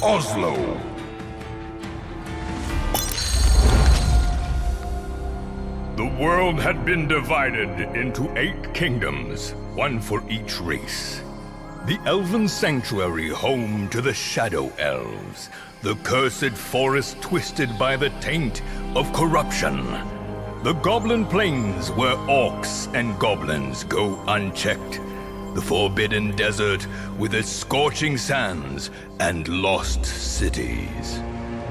Oslo. The world had been divided into 8 kingdoms, one for each race. The Elven Sanctuary, home to the Shadow Elves. The cursed forest twisted by the taint of corruption. The Goblin Plains, where orcs and goblins go unchecked. The Forbidden Desert, with its scorching sands and lost cities.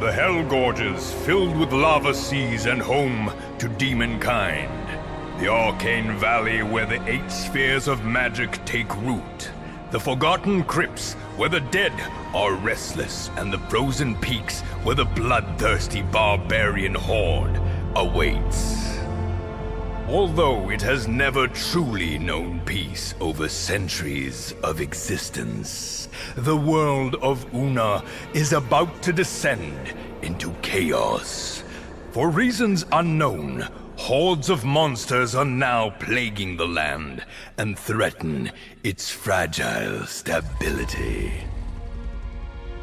The Hell Gorges, filled with lava seas and home to demonkind. The Arcane Valley, where the 8 spheres of magic take root. The Forgotten Crypts, where the dead are restless, and the Frozen Peaks, where the bloodthirsty barbarian horde awaits. Although it has never truly known peace over centuries of existence, the world of Una is about to descend into chaos. For reasons unknown, hordes of monsters are now plaguing the land and threaten its fragile stability.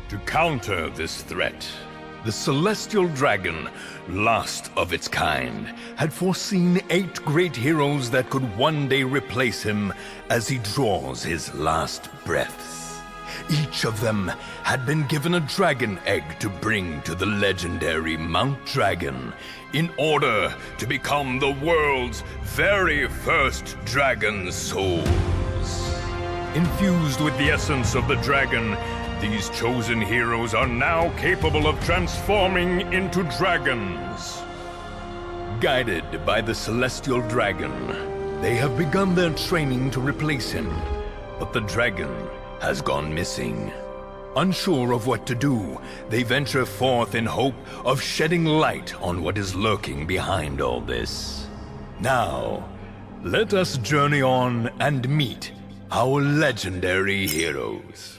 To counter this threat, the Celestial Dragon, last of its kind, had foreseen 8 great heroes that could one day replace him as he draws his last breaths. Each of them had been given a dragon egg to bring to the legendary Mount Dragon in order to become the world's very first dragon souls. Infused with the essence of the dragon, these chosen heroes are now capable of transforming into dragons. Guided by the Celestial Dragon, they have begun their training to replace him, but the dragon has gone missing. Unsure of what to do, they venture forth in hope of shedding light on what is lurking behind all this. Now, let us journey on and meet our legendary heroes.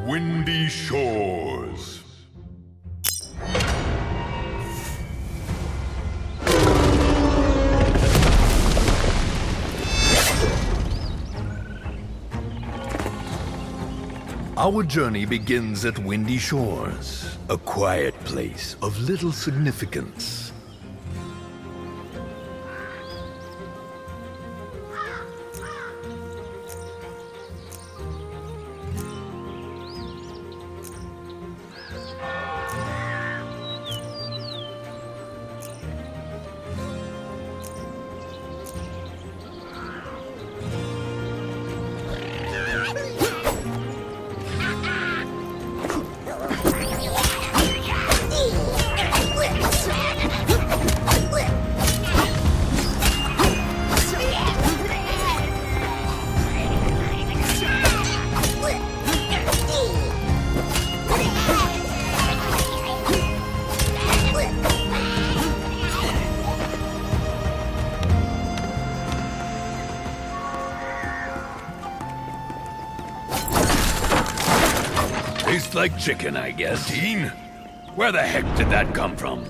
Windy Shores. Our journey begins at Windy Shores, a quiet place of little significance. Tastes like chicken, I guess, Teen. Where the heck did that come from?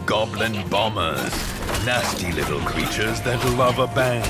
Goblin bombers, nasty little creatures that love a bang.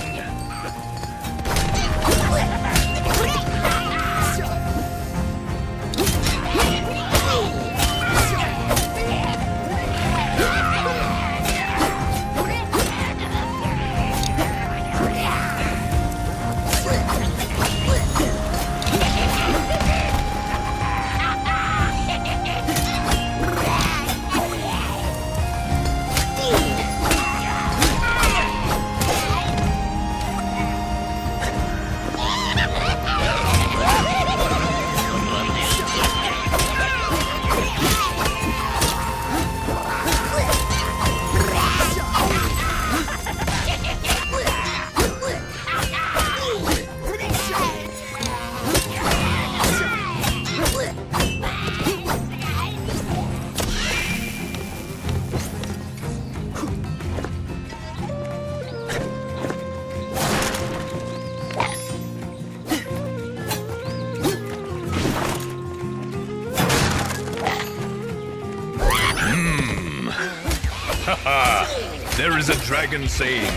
There is a dragon saying,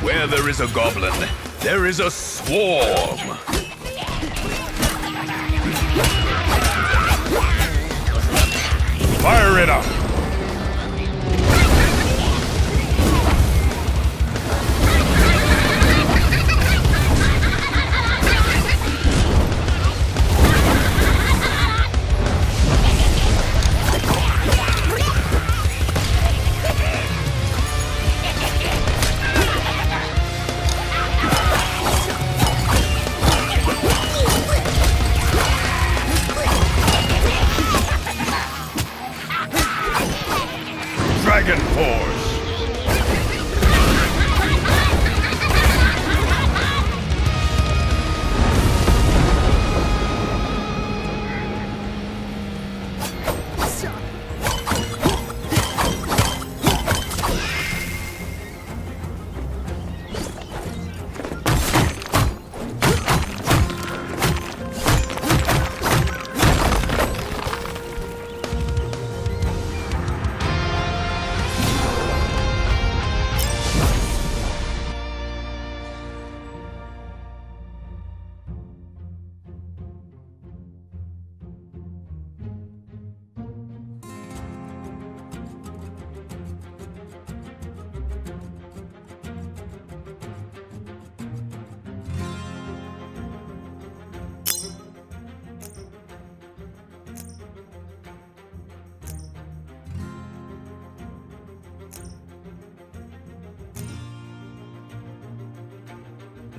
where there is a goblin, there is a swarm. Fire it up! Dragon Force!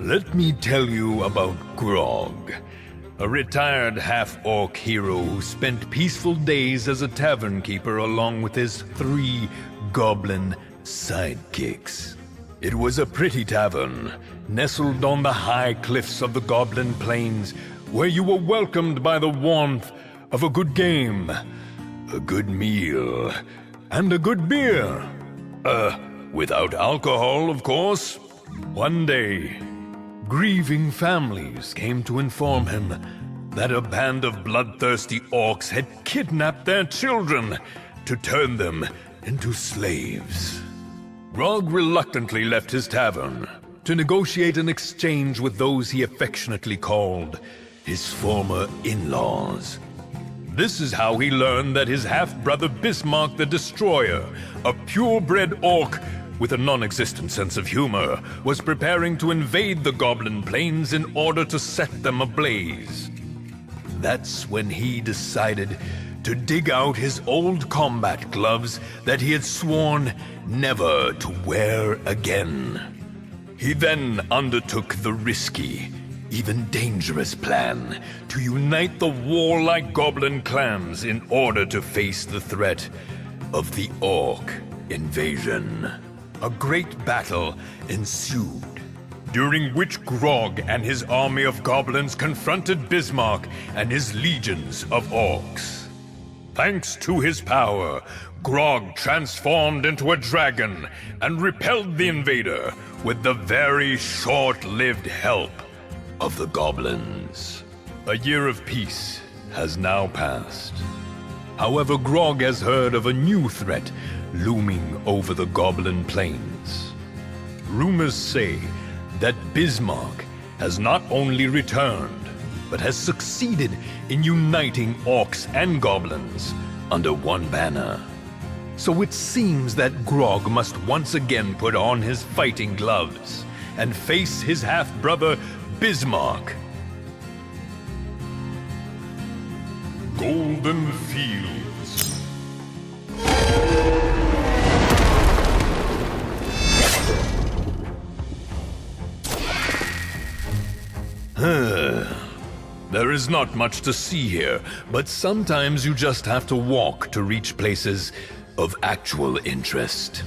Let me tell you about Grog, a retired half-orc hero who spent peaceful days as a tavern keeper along with his 3 goblin sidekicks. It was a pretty tavern, nestled on the high cliffs of the Goblin Plains, where you were welcomed by the warmth of a good game, a good meal, and a good beer. Without alcohol, of course. One day, grieving families came to inform him that a band of bloodthirsty orcs had kidnapped their children to turn them into slaves. Grog reluctantly left his tavern to negotiate an exchange with those he affectionately called his former in-laws. This is how he learned that his half-brother Bismarck the Destroyer, a purebred orc with a non-existent sense of humor, was preparing to invade the Goblin Plains in order to set them ablaze. That's when he decided to dig out his old combat gloves that he had sworn never to wear again. He then undertook the risky, even dangerous plan to unite the warlike goblin clans in order to face the threat of the orc invasion. A great battle ensued, during which Grog and his army of goblins confronted Bismarck and his legions of orcs. Thanks to his power, Grog transformed into a dragon and repelled the invader with the very short-lived help of the goblins. A year of peace has now passed. However, Grog has heard of a new threat looming over the Goblin Plains. Rumors say that Bismarck has not only returned, but has succeeded in uniting orcs and goblins under one banner. So it seems that Grog must once again put on his fighting gloves and face his half-brother Bismarck. Golden Fields. There is not much to see here, but sometimes you just have to walk to reach places of actual interest.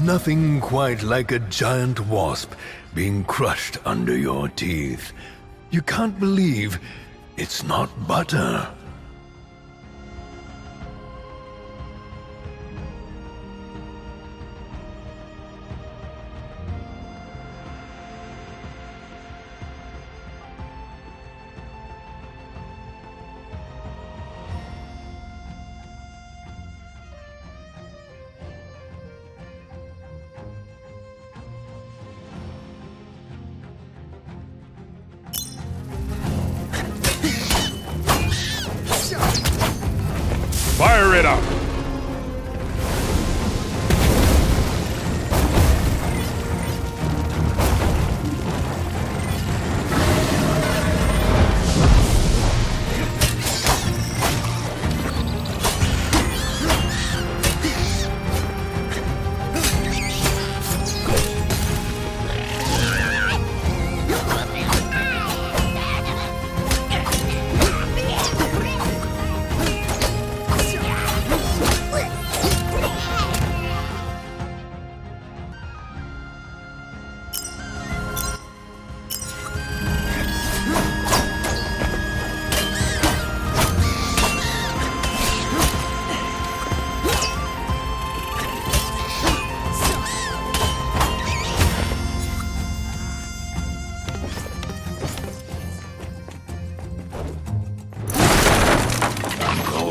nothing quite like a giant wasp being crushed under your teeth. You can't believe it's not butter. Fire it up!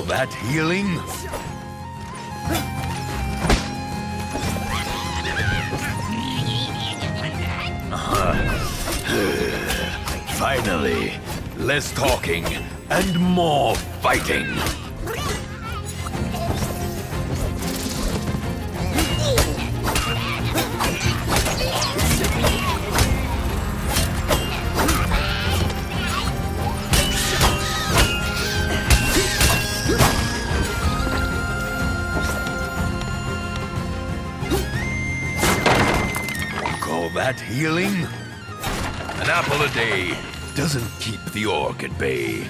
That healing? Finally, less talking and more fighting. That healing? An apple a day doesn't keep the orc at bay.